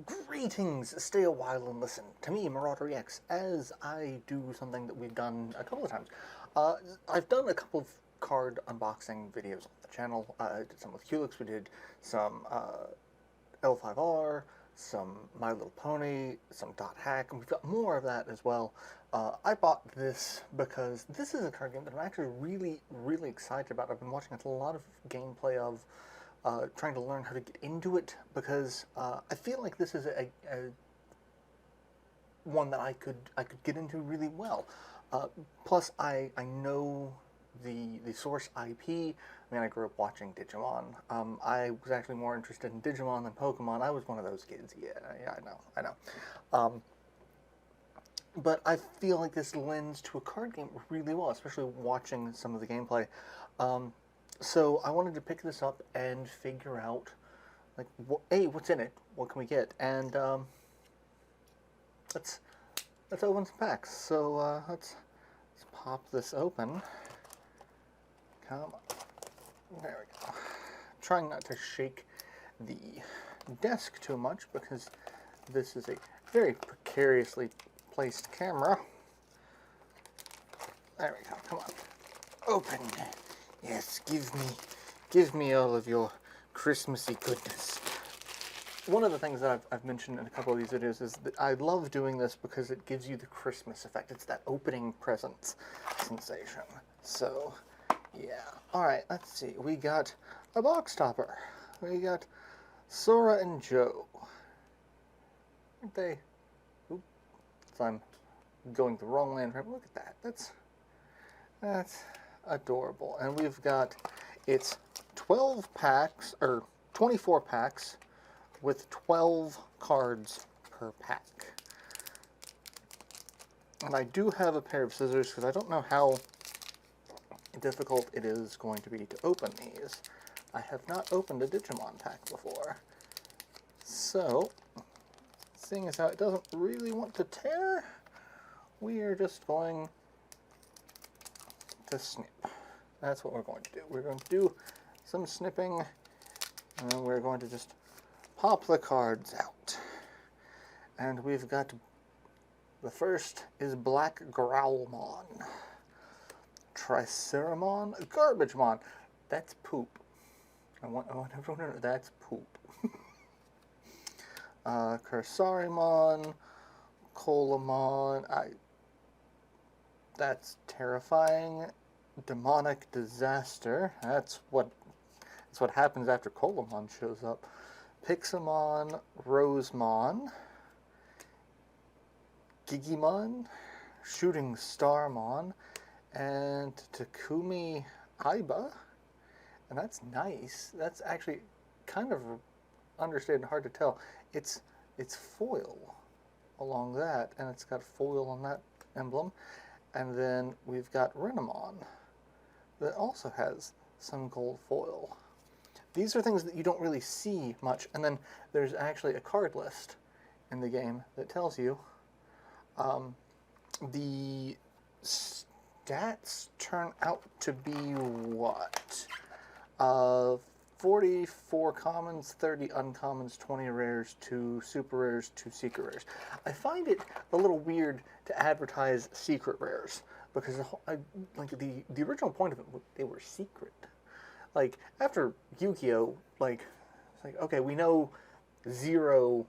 Greetings, stay a while and listen to me, MarauderEX, as I do something that we've done a couple of times. I've done a couple of card unboxing videos on the channel. I did some with Helix, we did some L5R, some My Little Pony, some Dot Hack, and we've got more of that as well. I bought this because this is a card game that I'm actually really excited about. I've been watching a lot of gameplay of, trying to learn how to get into it, because I feel like this is a one that I could get into really well. Plus, I know the source IP. I mean, I grew up watching Digimon. I was actually more interested in Digimon than Pokemon. I was one of those kids. Yeah, I know. But I feel like this lends to a card game really well, especially watching some of the gameplay. So I wanted to pick this up and figure out, like, hey, what's in it? What can we get? And let's open some packs. So let's pop this open. Come on. There we go. Trying not to shake the desk too much because this is a very precariously placed camera. There we go. Come on. Open. Yes, give me all of your Christmassy goodness. One of the things that I've mentioned in a couple of these videos is that I love doing this because it gives you the Christmas effect. It's that opening presents sensation. So, yeah. Alright, let's see. We got a box topper. We got Sora and Joe. Aren't they? Oops, I'm going the wrong land. Look at that. That's adorable. And we've got, it's 12 packs, or 24 packs with 12 cards per pack. And I do have a pair of scissors because I don't know how difficult it is going to be to open these. I have not opened a Digimon pack before. So, seeing as how it doesn't really want to tear, we are just going to snip. That's what we're going to do. We're going to do some snipping, and then we're going to just pop the cards out. And we've got, the first is Black Growlmon. Triceramon, Garbagemon. That's poop. I want everyone to know that's poop. Cursarimon, Colamon. That's terrifying. Demonic Disaster. That's what happens after Colamon shows up. Pixamon, Rosemon, Digimon, Shooting Starmon, and Takumi Aiba. And that's nice. That's actually kind of understated and hard to tell. It's foil along that, and it's got foil on that emblem. And then we've got Renamon that also has some gold foil. These are things that you don't really see much. And then there's actually a card list in the game that tells you the stats turn out to be what? 44 commons, 30 uncommons, 20 rares, 2 super rares, 2 secret rares. I find it a little weird to advertise secret rares because the original point of it, they were secret. Like, after Yu-Gi-Oh, like, it's like, okay, we know 0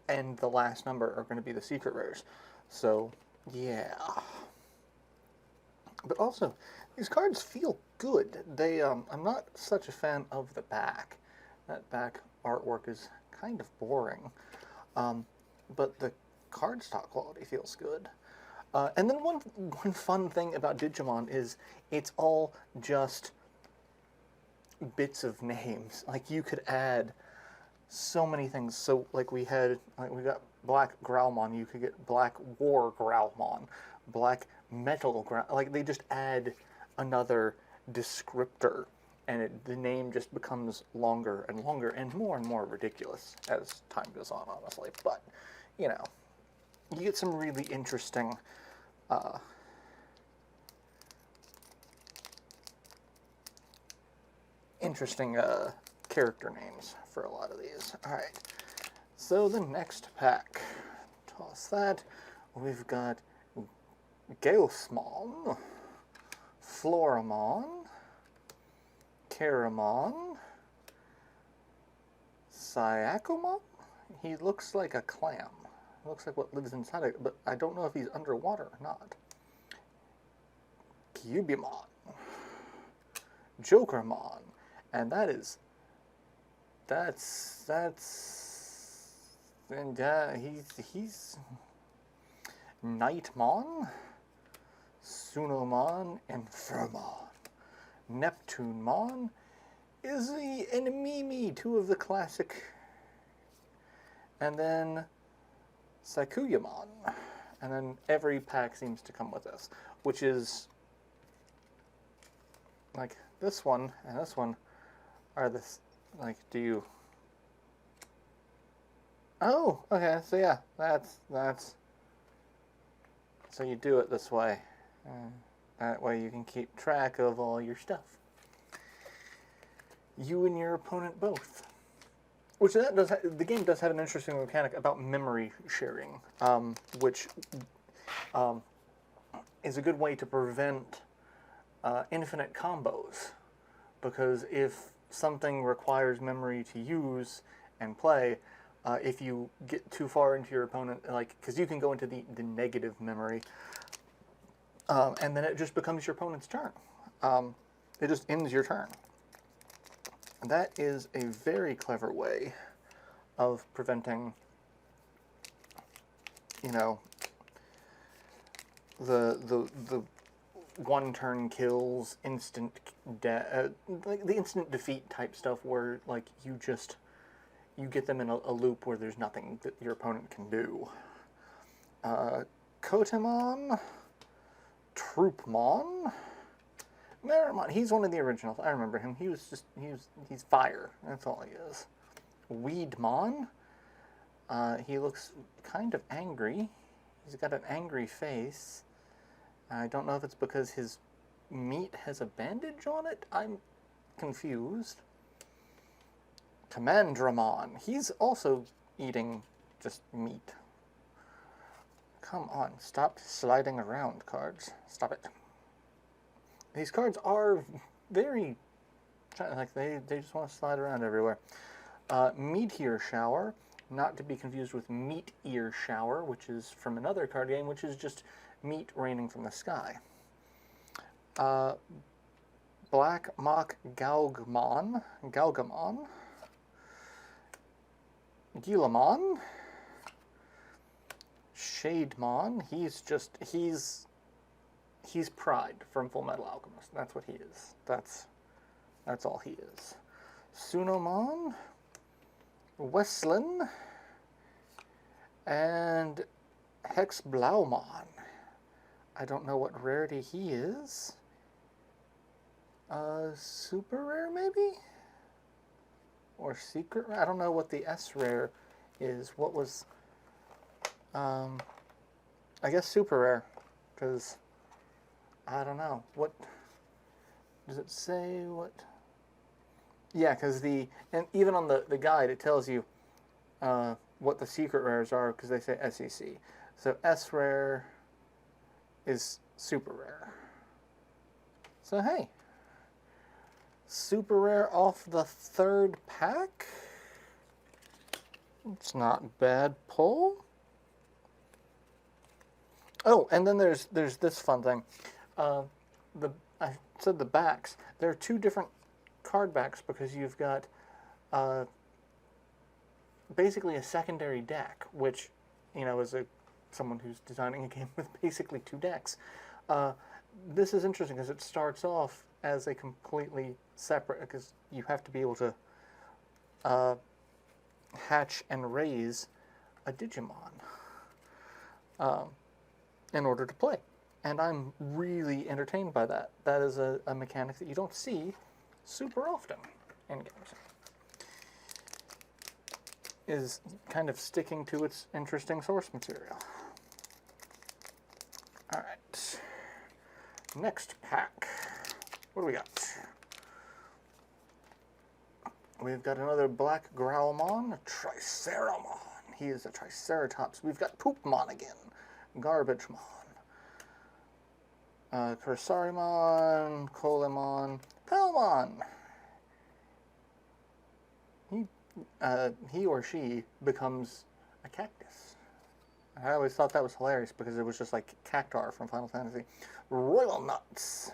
and the last number are going to be the secret rares. So, yeah. But also, these cards feel good. They, I'm not such a fan of the back. That back artwork is kind of boring. But the cardstock quality feels good. And then one fun thing about Digimon is it's all just bits of names. Like, you could add so many things. So, like, we got Black Growlmon. You could get Black War Growlmon, Black Metal Growl. Like, they just add another descriptor, and the name just becomes longer and longer and more ridiculous as time goes on, honestly. But, you know, you get some really interesting character names for a lot of these. Alright, So the next pack, toss that. We've got Growlmon, Floramon, Caramon, Syakomon. He looks like a clam. Looks like what lives inside it, but I don't know if he's underwater or not. Cubimon, Jokermon, and that's and he's Nightmon, Sunomon, and Firmon. Neptunemon, Izzy, and Mimi, two of the classic. And then Sakuyamon. And then every pack seems to come with this, which is like this one and this one are this, like, do you... Oh, okay, so yeah, that's... So you do it this way. That way you can keep track of all your stuff. You and your opponent both. Which that does the game does have an interesting mechanic about memory sharing, which is a good way to prevent infinite combos. Because if something requires memory to use and play, if you get too far into your opponent, like, because you can go into the negative memory, and then it just becomes your opponent's turn. It just ends your turn. That is a very clever way of preventing, you know, the one-turn kills, instant like the instant defeat type stuff, where like you get them in a loop where there's nothing that your opponent can do. Kotemon, Troopmon, Maramon. He's one of the originals. I remember him. He's fire. That's all he is. Weedmon. He looks kind of angry. He's got an angry face. I don't know if it's because his meat has a bandage on it. I'm confused. Commandramon. He's also eating just meat. Come on, stop sliding around, cards. Stop it. These cards are very, like, they just want to slide around everywhere. Meteor Shower, not to be confused with Meat Ear Shower, which is from another card game, which is just meat raining from the sky. Black Mock Galgamon, Gilamon, Shademon. He's Pride from Full Metal Alchemist. That's what he is. That's all he is. Sunomon, Westlin, and Hexblaumon. I don't know what rarity he is. Super rare, maybe? Or secret rare? I don't know what the S rare is. What was... I guess super rare, because... I don't know. What does it say? What? Yeah, because and even on the guide it tells you what the secret rares are, because they say SEC. So S rare is super rare. So hey, super rare off the third pack. It's not bad pull. Oh, and then there's this fun thing. I said the backs. There are two different card backs because you've got basically a secondary deck, which, you know, as someone who's designing a game with basically two decks, this is interesting because it starts off as a completely separate, because you have to be able to hatch and raise a Digimon in order to play. And I'm really entertained by that. That is a mechanic that you don't see super often in games. Is kind of sticking to its interesting source material. Alright. Next pack. What do we got? We've got another black Growlmon, Triceramon. He is a Triceratops. We've got Poopmon again. Garbagemon. Cursarimon, Colemon, Palmon. He or she becomes a cactus. I always thought that was hilarious because it was just like Cactar from Final Fantasy. Royal Nuts.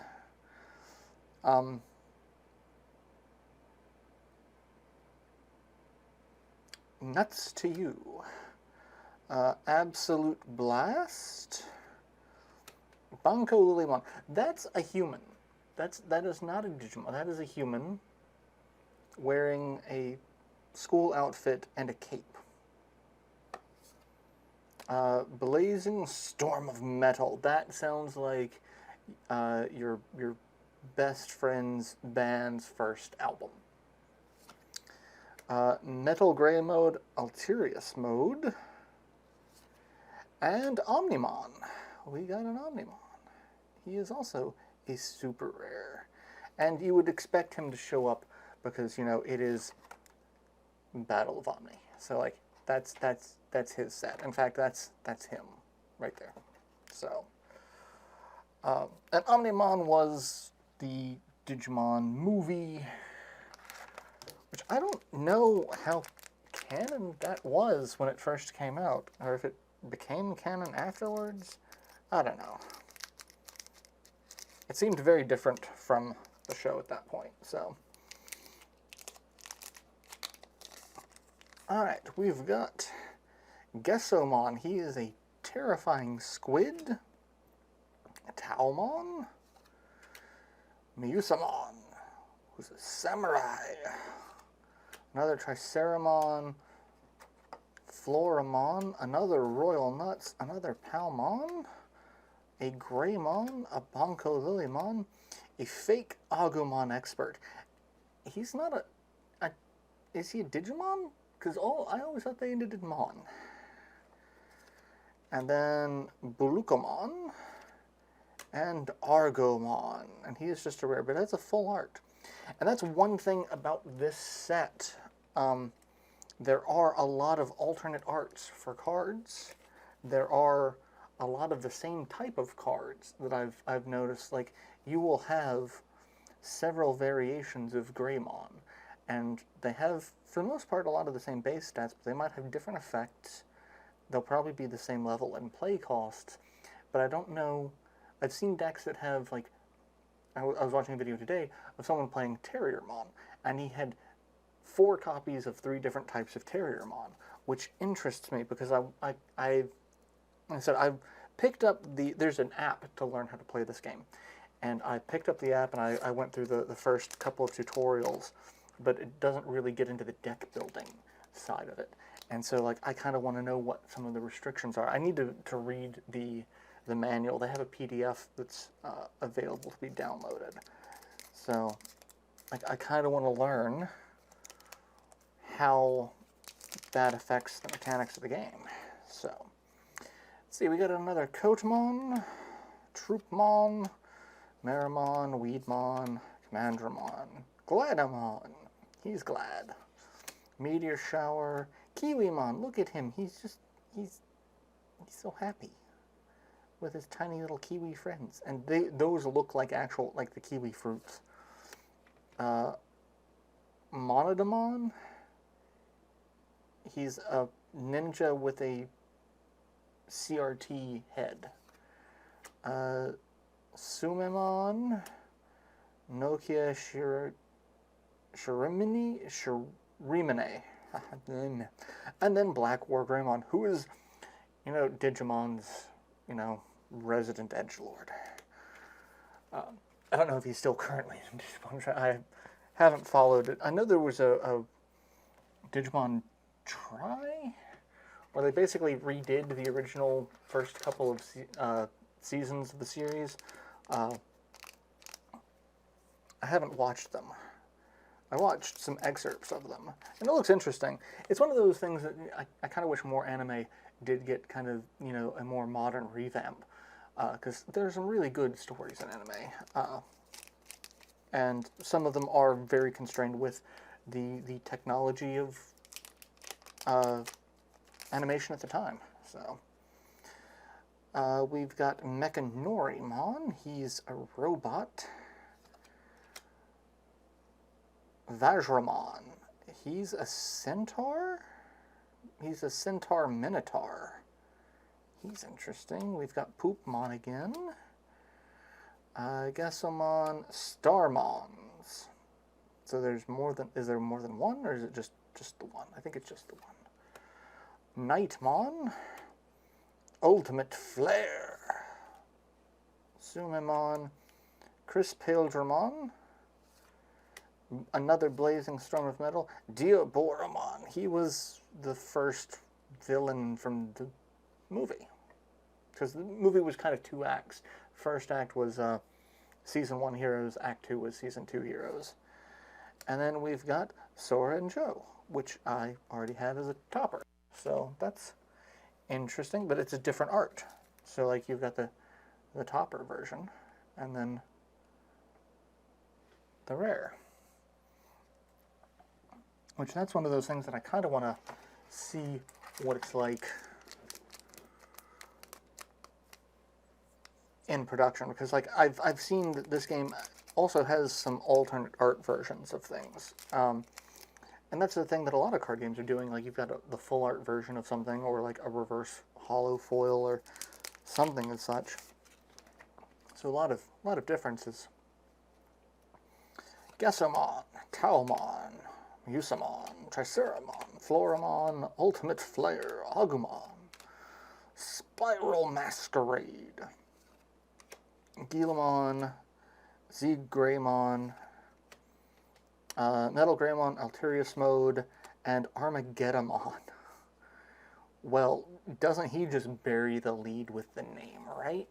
Nuts to you. Absolute Blast. Banco Lilymon. That's a human. That is not a Digimon. That is a human wearing a school outfit and a cape. Blazing Storm of Metal. That sounds like your best friend's band's first album. Metal Gray Mode, Alterius Mode, and Omnimon. We got an Omnimon. He is also a super rare. And you would expect him to show up because, you know, it is Battle of Omni. So, like, that's his set. In fact, that's him right there. So, and Omnimon was the Digimon movie, which I don't know how canon that was when it first came out, or if it became canon afterwards. I don't know. It seemed very different from the show at that point, so. Alright, we've got Gessomon. He is a terrifying squid. Taomon. Miyusamon, who's a samurai. Another Triceramon. Floramon. Another Royal Nuts. Another Palmon. A Greymon. A Banco Lilymon. A fake Agumon expert. He's not a is he a Digimon? Because I always thought they ended in Mon. And then Bulukomon and Argomon. And he is just a rare, but that's a full art. And that's one thing about this set. There are a lot of alternate arts for cards. There are a lot of the same type of cards that I've noticed. Like, you will have several variations of Greymon. And they have, for the most part, a lot of the same base stats, but they might have different effects. They'll probably be the same level in play costs, but I don't know. I've seen decks that have, like, I was watching a video today of someone playing Terriermon, and he had 4 copies of 3 different types of Terriermon, which interests me because I've picked up there's an app to learn how to play this game, and I picked up the app and I went through the first couple of tutorials, but it doesn't really get into the deck building side of it. And so, like, I kind of want to know what some of the restrictions are. I need to read the manual. They have a PDF that's available to be downloaded. So, like, I kind of want to learn how that affects the mechanics of the game. So, let's see. We got another Kotemon, Troopmon, Marimon, Weedmon, Commandramon, Gladamon. He's glad. Meteor Shower. Kiwimon, look at him. He's so happy with his tiny little kiwi friends. And those look like actual, like the kiwi fruits. Monodamon. He's a ninja with a CRT head. Sumemon. Nokia Shirimine. And then Black War Greymon, who is, you know, Digimon's, you know, resident edgelord. I don't know if he's still currently in Digimon. I haven't followed it. I know there was a Digimon Try, where they basically redid the original first couple of seasons of the series. I haven't watched them. I watched some excerpts of them, and it looks interesting. It's one of those things that I kind of wish more anime did get kind of, you know, a more modern revamp, because there's some really good stories in anime, and some of them are very constrained with the technology of animation at the time. So we've got MarauderEX. He's a robot. Vajramon. He's a centaur? He's a centaur minotaur. He's interesting. We've got Poopmon again. Gessomon, Starmons. So there's more than, is there more than one, or is it just the one? I think it's just the one. Nightmon, Ultimate Flare, Sumimon, Crispaldramon, another blazing storm of metal, Diaboromon. He was the first villain from the movie, because the movie was kind of 2 acts. First act was Season 1 heroes, Act 2 was Season 2 heroes. And then we've got Sora and Joe, which I already have as a topper. So that's interesting, but it's a different art. So like you've got the topper version, and then the rare. Which that's one of those things that I kind of want to see what it's like in production, because like I've seen that this game also has some alternate art versions of things, and that's the thing that a lot of card games are doing. Like you've got the full art version of something, or like a reverse hollow foil or something as such. So a lot of differences. Gessomon, Taomon, Usamon, Triceramon, Floramon, Ultimate Flare, Agumon, Spiral Masquerade, Guillemon, Greymon, Metal Greymon, Alterius Mode, and Armageddonmon. Well, doesn't he just bury the lead with the name, right?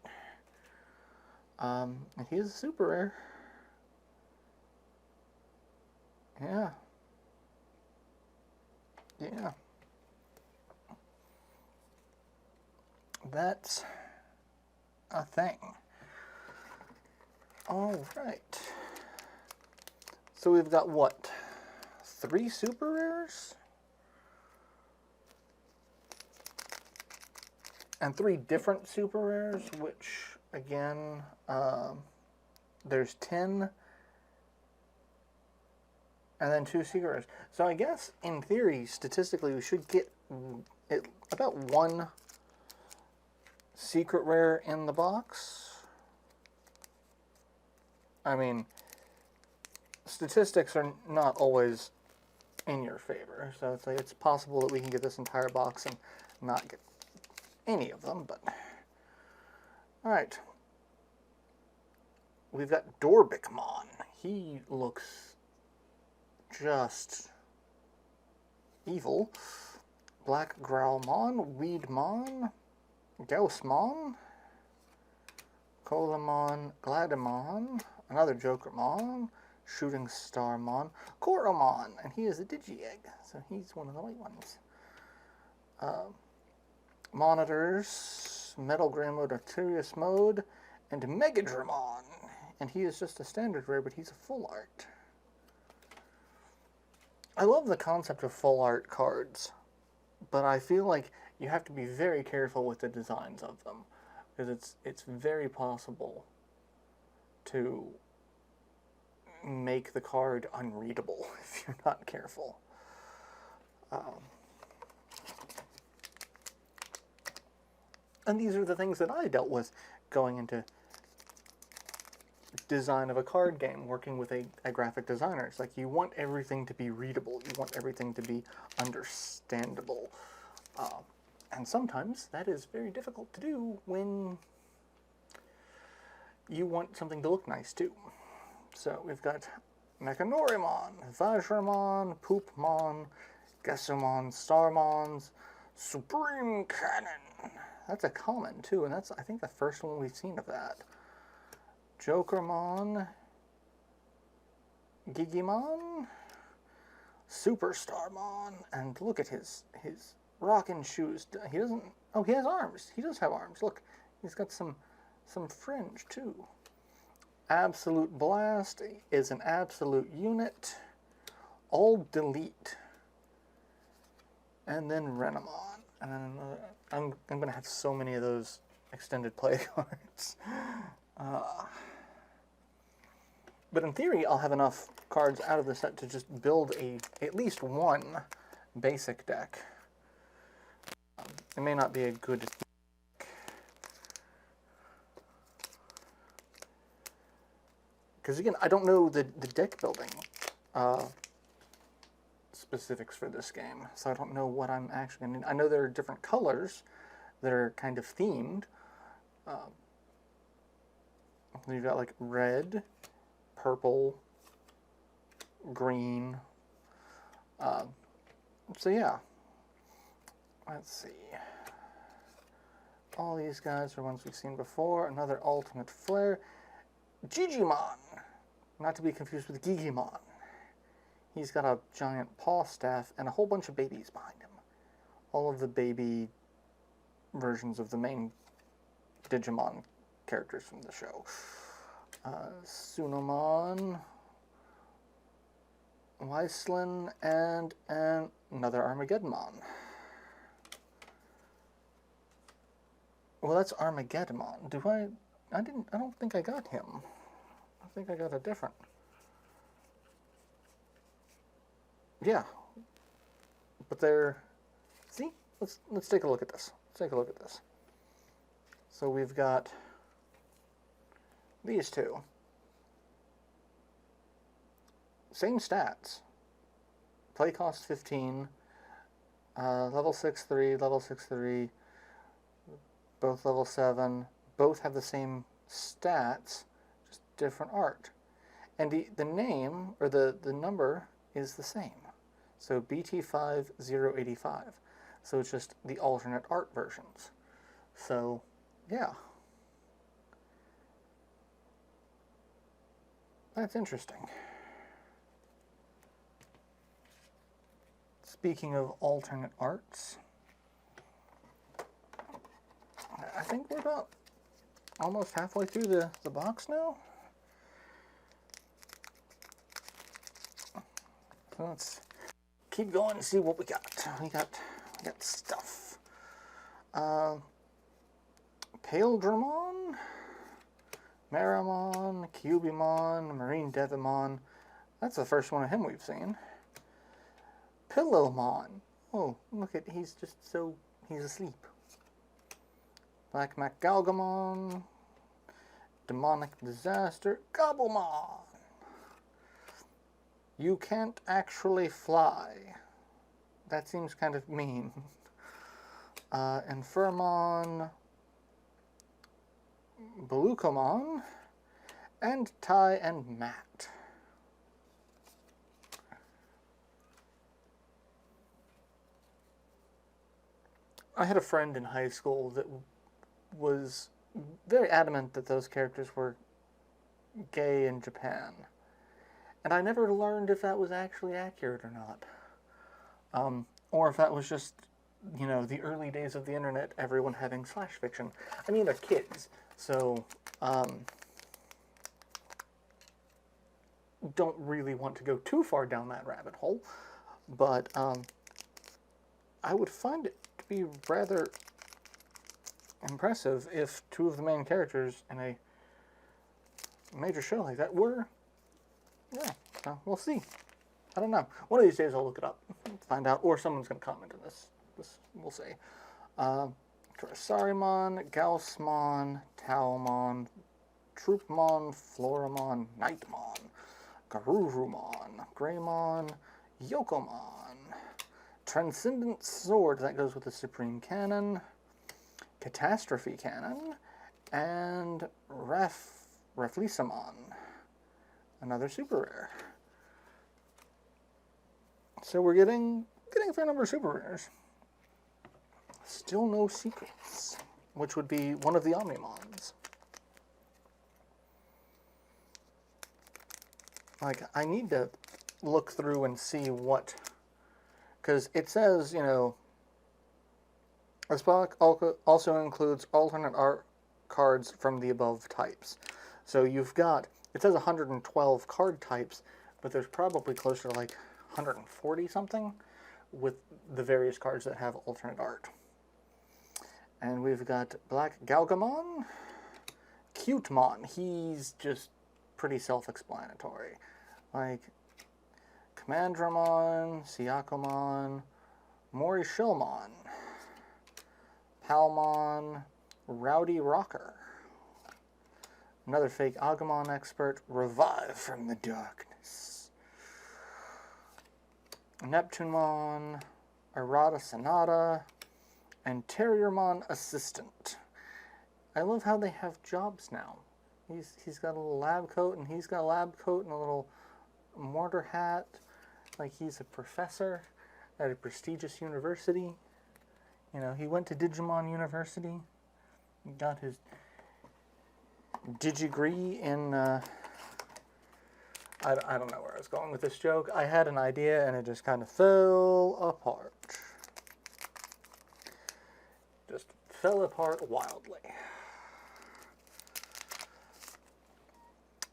And he is a super rare. Yeah. Yeah. That's a thing. All right. So we've got what? 3 super rares? And 3 different super rares, which again, there's 10 and then 2 secret rares. So I guess in theory, statistically, we should get about 1 secret rare in the box. I mean, statistics are not always in your favor, so it's like it's possible that we can get this entire box and not get any of them, but alright. We've got Dorbikmon. He looks just evil. Black Growlmon, Weedmon, Gaussmon, Colamon, Gladimon, another Jokermon, Shooting Starmon, Coromon, and he is a Digi-Egg, so he's one of the white ones. Monitors, Metal Grey Mode, Arterius Mode, and Megadramon, and he is just a standard rare, but he's a full art. I love the concept of full art cards, but I feel like you have to be very careful with the designs of them, because it's very possible to make the card unreadable if you're not careful. And these are the things that I dealt with going into design of a card game, working with a graphic designer. It's like you want everything to be readable, you want everything to be understandable. And sometimes that is very difficult to do when you want something to look nice too. So we've got MarauderEX, Vajramon, Poopmon, Gessomon, Starmons, Supreme Cannon. That's a common too, and that's I think the first one we've seen of that. Jokermon, Gigimon, Superstarmon, and look at his rockin' shoes. He doesn't. Oh, he has arms. He does have arms. Look, he's got some fringe too. Absolute Blast is an absolute unit. All delete. And then Renamon. And then I'm going to have so many of those extended play cards. But in theory, I'll have enough cards out of the set to just build at least one basic deck. It may not be a good deck. Because again, I don't know the deck building specifics for this game, so I don't know what I'm actually going to need. I know there are different colors that are kind of themed. You've got like red, purple, green. So yeah, let's see. All these guys are ones we've seen before. Another Ultimate Flare. Digimon, not to be confused with Digimon. He's got a giant paw staff and a whole bunch of babies behind him. All of the baby versions of the main Digimon characters from the show. Sunomon, Weislin, and another Armageddonmon. Well, that's Armageddonmon. I don't think I got him. I think I got a different. Yeah. But they're, see? Let's take a look at this. Let's take a look at this. So we've got these two. Same stats. Play cost 15. Level 6-3, level 6-3. Both level 7. Both have the same stats, just different art. And the name, or the number, is the same. So BT5085. So it's just the alternate art versions. So, yeah. That's interesting. Speaking of alternate arts, I think we're about almost halfway through the box now. So let's keep going and see what we got. We got stuff. Paildramon, Maramon, Cubimon, Marine Devimon. That's the first one of him we've seen. Pillowmon. Oh, look at, he's asleep. Black Macgalgamon, Demonic Disaster, Gobblemon. You can't actually fly. That seems kind of mean. Infirmon, Belucomon, and Ty and Matt. I had a friend in high school that was very adamant that those characters were gay in Japan. And I never learned if that was actually accurate or not. Or if that was just, you know, the early days of the internet, everyone having slash fiction. I mean, they're kids, so don't really want to go too far down that rabbit hole. But I would find it to be rather impressive if two of the main characters in a major show like that were, yeah, we'll see. I don't know. One of these days I'll look it up, find out, or someone's going to comment on this. We'll see. Sarimon, Gaussmon, Taomon, Troopmon, Floramon, Nightmon, Garurumon, Greymon, Yokomon, Transcendent Sword, that goes with the Supreme Cannon, Catastrophe Cannon, and Rafflesamon, another super rare. So we're getting a fair number of super rares. Still no secrets, which would be one of the Omnimons. Like, I need to look through and see what, because it says, you know, this block also includes alternate art cards from the above types. So you've got, it says 112 card types, but there's probably closer to like 140 something with the various cards that have alternate art. And we've got Black Galgamon, Cutemon. He's just pretty self-explanatory. Like Commandramon, Siakomon, Morishilmon, Palmon, Rowdy Rocker. Another fake Agumon expert, Revive from the Darkness. Neptunemon, Arata Sonata, and Terriermon Assistant. I love how they have jobs now. He's got a little lab coat, and he's got a lab coat and a little mortar hat. Like he's a professor at a prestigious university. You know, he went to Digimon University. He got his Digigree in, I don't know where I was going with this joke. I had an idea and it just kind of fell apart. Just fell apart wildly.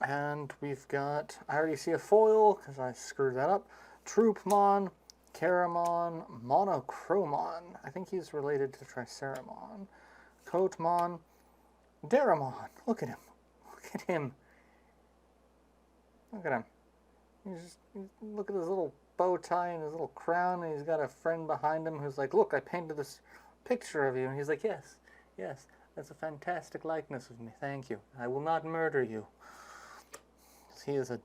And we've got, I already see a foil because I screwed that up. Troopmon, Caramon, Monochromon. I think he's related to Triceramon. Coatmon, Daramon. Look at him. Look at him. Look at him. Look at his little bow tie and his little crown, and he's got a friend behind him who's like, look, I painted this picture of you. And he's like, yes, yes, that's a fantastic likeness of me. Thank you. I will not murder you. He is a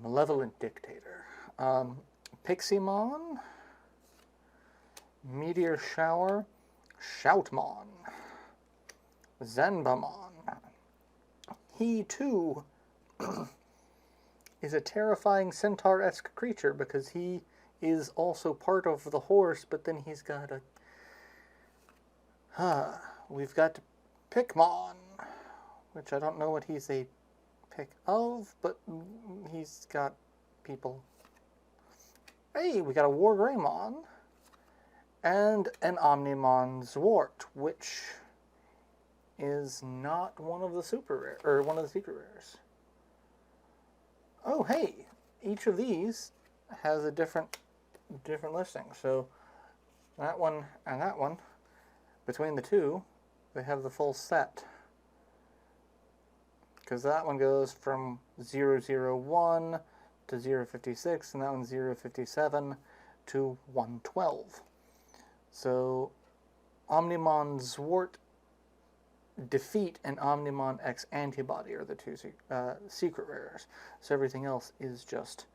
malevolent dictator. Piximon, Meteor Shower, Shoutmon, Zenbamon. He, too, is a terrifying centaur-esque creature because he is also part of the horse, but then he's got a... we've got Pikmon, which I don't know what he's a pick of, but he's got people. Hey, we got a Wargreymon and an Omnimon Zwart, which is not one of the super rare, or one of the secret rares. Oh, hey, each of these has a different listing. So that one and that one, between the two, they have the full set. Because that one goes from 001 to 056, and that one's 057 to 112. So Omnimon Zwart Defeat and Omnimon X Antibody are the two secret rares. So everything else is just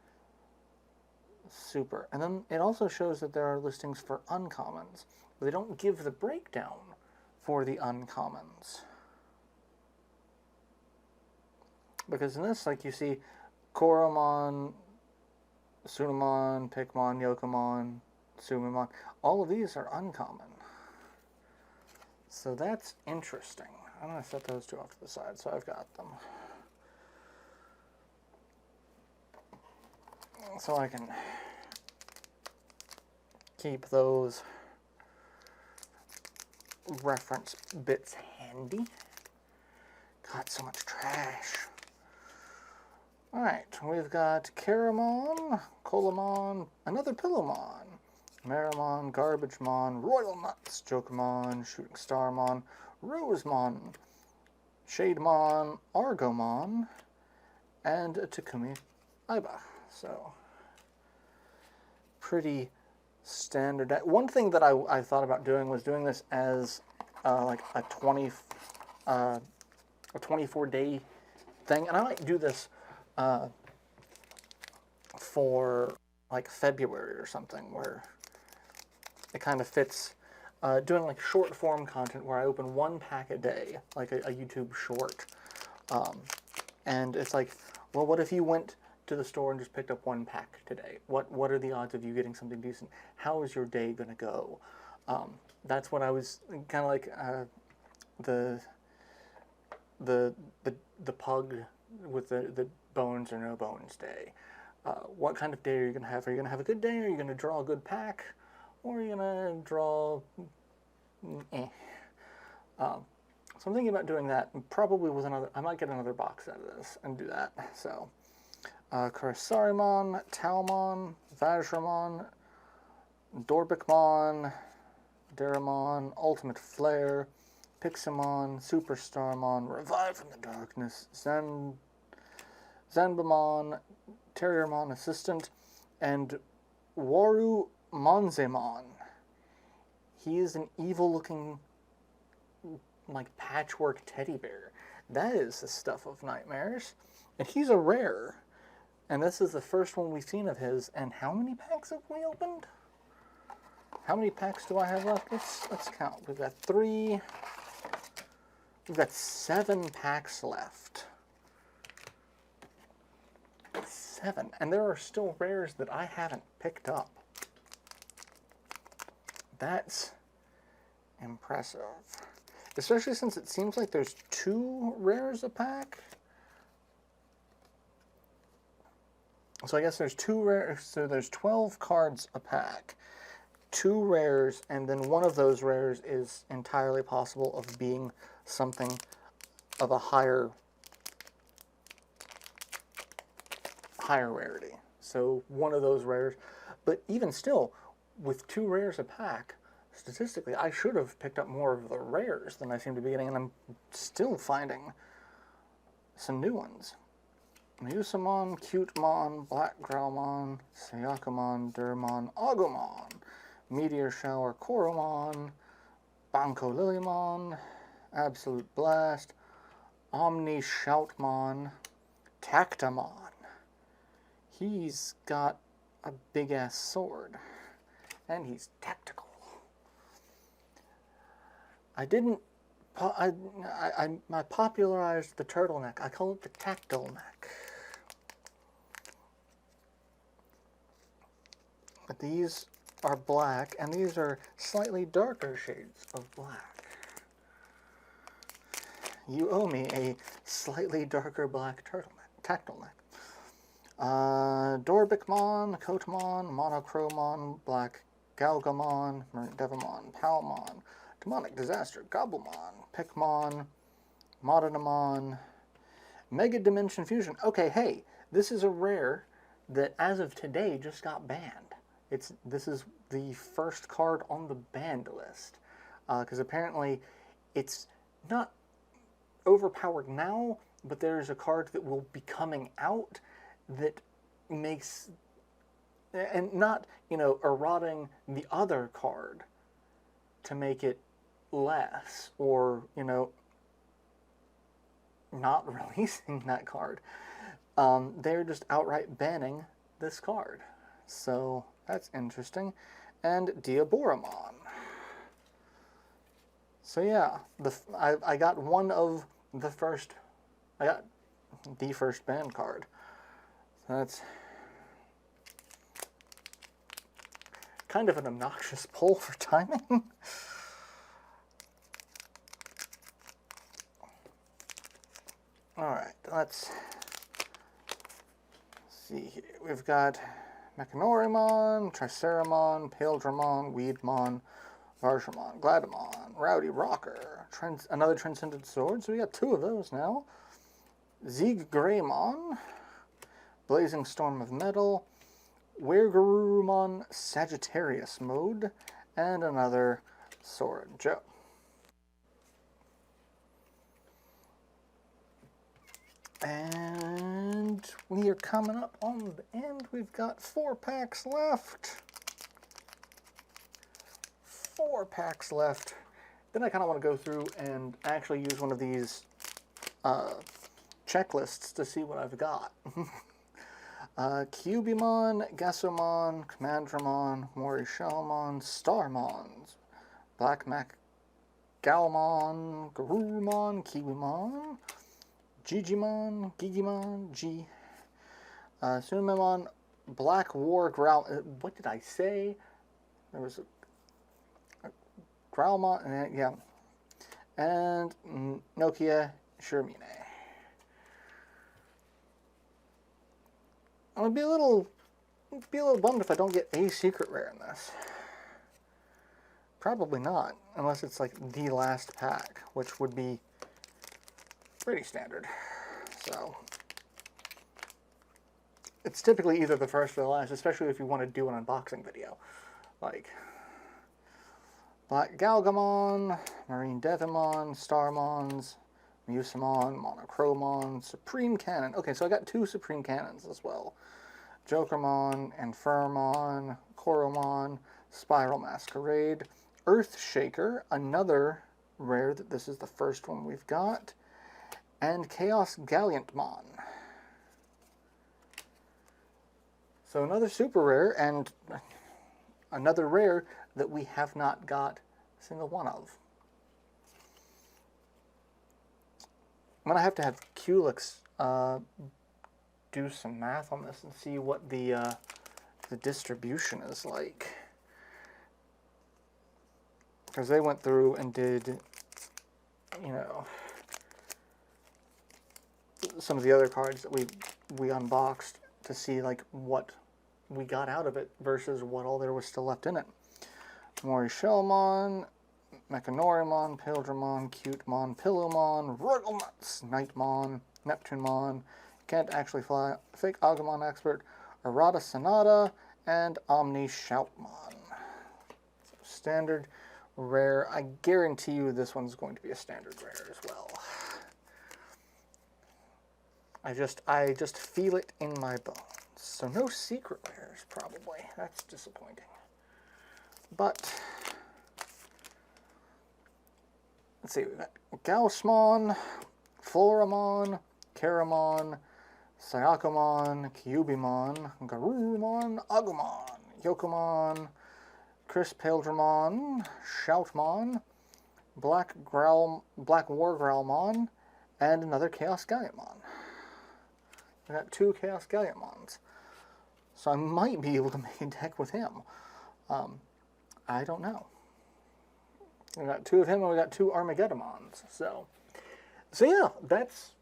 super. And then it also shows that there are listings for uncommons. They don't give the breakdown for the uncommons. Because in this, like, you see Koromon, Sunamon, Pikmon, Yokomon, Sumimon. All of these are uncommon. So that's interesting. I'm going to set those two off to the side so I've got them. So I can keep those reference bits handy. Got so much trash. Alright, we've got Caramon, Colomon, another Pillowmon, Maramon, Garbagemon, Royal Nuts, Jokomon, Shooting Starmon, Rosemon, Shademon, Argomon, and Takumi Aiba. So, pretty standard. One thing that I thought about doing was doing this as like a 24-day thing, and I might do this for like February or something, where it kind of fits, doing like short form content where I open one pack a day, like a YouTube short, and it's like, well, what if you went to the store and just picked up one pack today? What are the odds of you getting something decent? How is your day gonna go? That's what I was kind of like the pug with the bones or no bones day. What kind of day are you gonna have? Are you gonna have a good day? Are you gonna draw a good pack? Or are you gonna draw so I'm thinking about doing that, probably with another. I might get another box out of this and do that. So Karasarimon, Talmon, Vajramon, Dorbikmon, Duremon, Ultimate Flare, Pixamon, Superstarmon, Revive from the Darkness, Zanbamon, Terriermon Assistant, and Waru Monzemon. He is an evil-looking, like, patchwork teddy bear. That is the stuff of nightmares. And he's a rare. And this is the first one we've seen of his. And how many packs have we opened? How many packs do I have left? Let's count. We've got 3. We've got 7 packs left. 7. And there are still rares that I haven't picked up. That's impressive. Especially since it seems like there's 2 rares a pack. So I guess there's 2 rares, so there's 12 cards a pack. 2 rares, and then one of those rares is entirely possible of being something of a higher rarity. So one of those rares, but even still, with 2 rares a pack, statistically, I should have picked up more of the rares than I seem to be getting, and I'm still finding some new ones. Musamon, Cutemon, Black Growlmon, Sayakamon, Duremon, Agumon, Meteor Shower, Koromon, Banco Lilymon, Absolute Blast, Omni Shoutmon, Tactamon. He's got a big-ass sword, and he's tactical. I popularized the turtleneck. I call it the tactile neck. But these are black, and these are slightly darker shades of black. You owe me a slightly darker black turtleneck, tactile neck. Dorbicmon, Kotemon, Monochromon, Black Galgamon, Devamon, Palmon, Demonic Disaster, Gobblemon, Pikmon, Modernamon, Mega Dimension Fusion. Okay, hey, this is a rare that as of today just got banned. This is the first card on the banned list. Because apparently it's not overpowered now, but there's a card that will be coming out that makes, and not, eroding the other card to make it less, or, not releasing that card. They're just outright banning this card. So that's interesting. And Diaboromon. So yeah, I got one of the first, I got the first banned card. So that's kind of an obnoxious pull for timing. Alright, let's see here. We've got Mechanorimon, Triceramon, Paildramon, Weedmon, Varshamon, Gladamon, Rowdy Rocker, another Transcendent Sword, so we got 2 of those now. Greymon, Blazing Storm of Metal, Wergarurumon Sagittarius Mode, and another Sword Joe. And we are coming up on the end. We've got 4 packs left. 4 packs left. Then I kind of want to go through and actually use one of these checklists to see what I've got. Cubimon, Gasomon, Commandramon, Morishelmon, Starmons, Black Mac Galmon, Garurumon, Kiwimon, Gigimon, Gigimon, Sunamemon, Black War Growl. What did I say? There was a Growlmon, yeah. And Nokia Shurmine. I would be a little bummed if I don't get a secret rare in this. Probably not, unless it's like the last pack, which would be pretty standard. So it's typically either the first or the last, especially if you want to do an unboxing video. Like, Black Galgamon, Marine Devimon, Starmons, Musamon, Monochromon, Supreme Cannon. Okay, so I got 2 Supreme Cannons as well. Jokermon, Infirmon, Coromon, Spiral Masquerade, Earthshaker, another rare that this is the first one we've got, and Chaos Galliantmon. So another super rare, and another rare that we have not got a single one of. I'm going to have Culex do some math on this and see what the distribution is like. Because they went through and did, you know, some of the other cards that we unboxed to see like what we got out of it versus what all there was still left in it. Morishellmon, Mechanorimon, Pildramon, Cutemon, Pillowmon, Rugglenuts, Nightmon, Neptunemon, Can't Actually Fly, Fake Agumon Expert, Errata Sonata, and Omni Shoutmon. So standard rare. I guarantee you this one's going to be a standard rare as well. I just feel it in my bones. So no secret rares, probably. That's disappointing. But let's see, we've got Gaussmon, Floramon, Caramon, Syakomon, Kyubimon, Garurumon, Agumon, Yokomon, Chris Pildramon, Shoutmon, Black War Growlmon, and another Chaos Galliantmon. I got 2 Chaos Galliantmons. So I might be able to make a deck with him. I don't know. We got 2 of him and we got 2 Armageddonmons. So yeah, that's,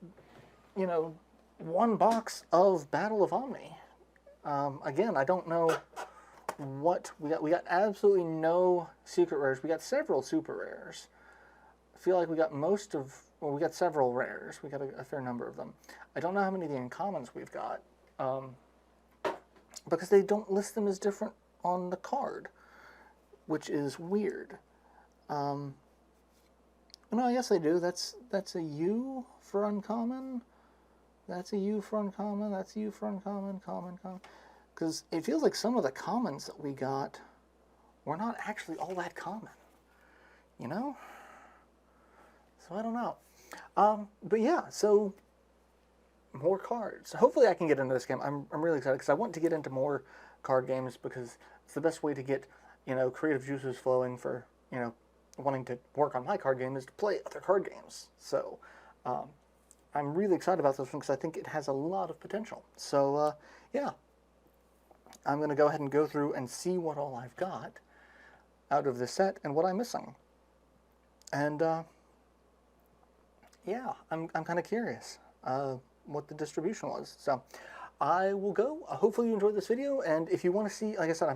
you know, 1 box of Battle of Omni. Again, I don't know what we got. We got absolutely no secret rares. We got several super rares. I feel like we got most of, well, we got several rares. We got a fair number of them. I don't know how many of the uncommons we've got, because they don't list them as different on the card, which is weird. No, I guess they do. That's a U for uncommon. That's a U for uncommon. That's a U for uncommon. Common. Because it feels like some of the commons that we got were not actually all that common. You know? So I don't know. But yeah, so more cards. Hopefully I can get into this game. I'm really excited because I want to get into more card games because it's the best way to get, you know, creative juices flowing for, you know, wanting to work on my card game is to play other card games. So I'm really excited about this one because I think it has a lot of potential. So yeah, I'm going to go ahead and go through and see what all I've got out of this set and what I'm missing. And yeah, I'm kind of curious what the distribution was. So I will go. Hopefully you enjoyed this video, and if you want to see, like I said,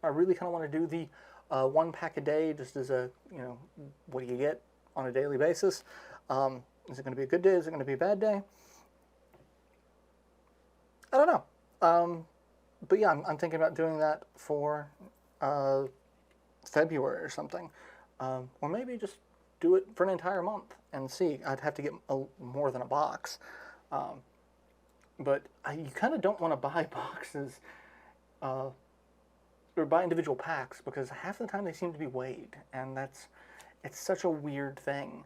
I really kind of want to do the 1 pack a day, just as a, you know, what do you get on a daily basis? Is it going to be a good day? Is it going to be a bad day? I don't know. But yeah, I'm thinking about doing that for February or something, or maybe just do it for an entire month and see. I'd have to get more than a box. But you kind of don't want to buy boxes or buy individual packs because half the time they seem to be weighed, and it's such a weird thing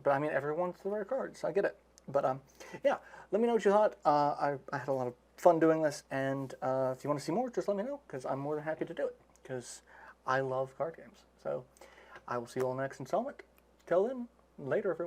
but I mean, everyone's the rare cards, I get it. But yeah, let me know what you thought. I had a lot of fun doing this, and if you want to see more, just let me know, because I'm more than happy to do it, because I love card games. So I will see you all in the next installment. Till then, later, everyone.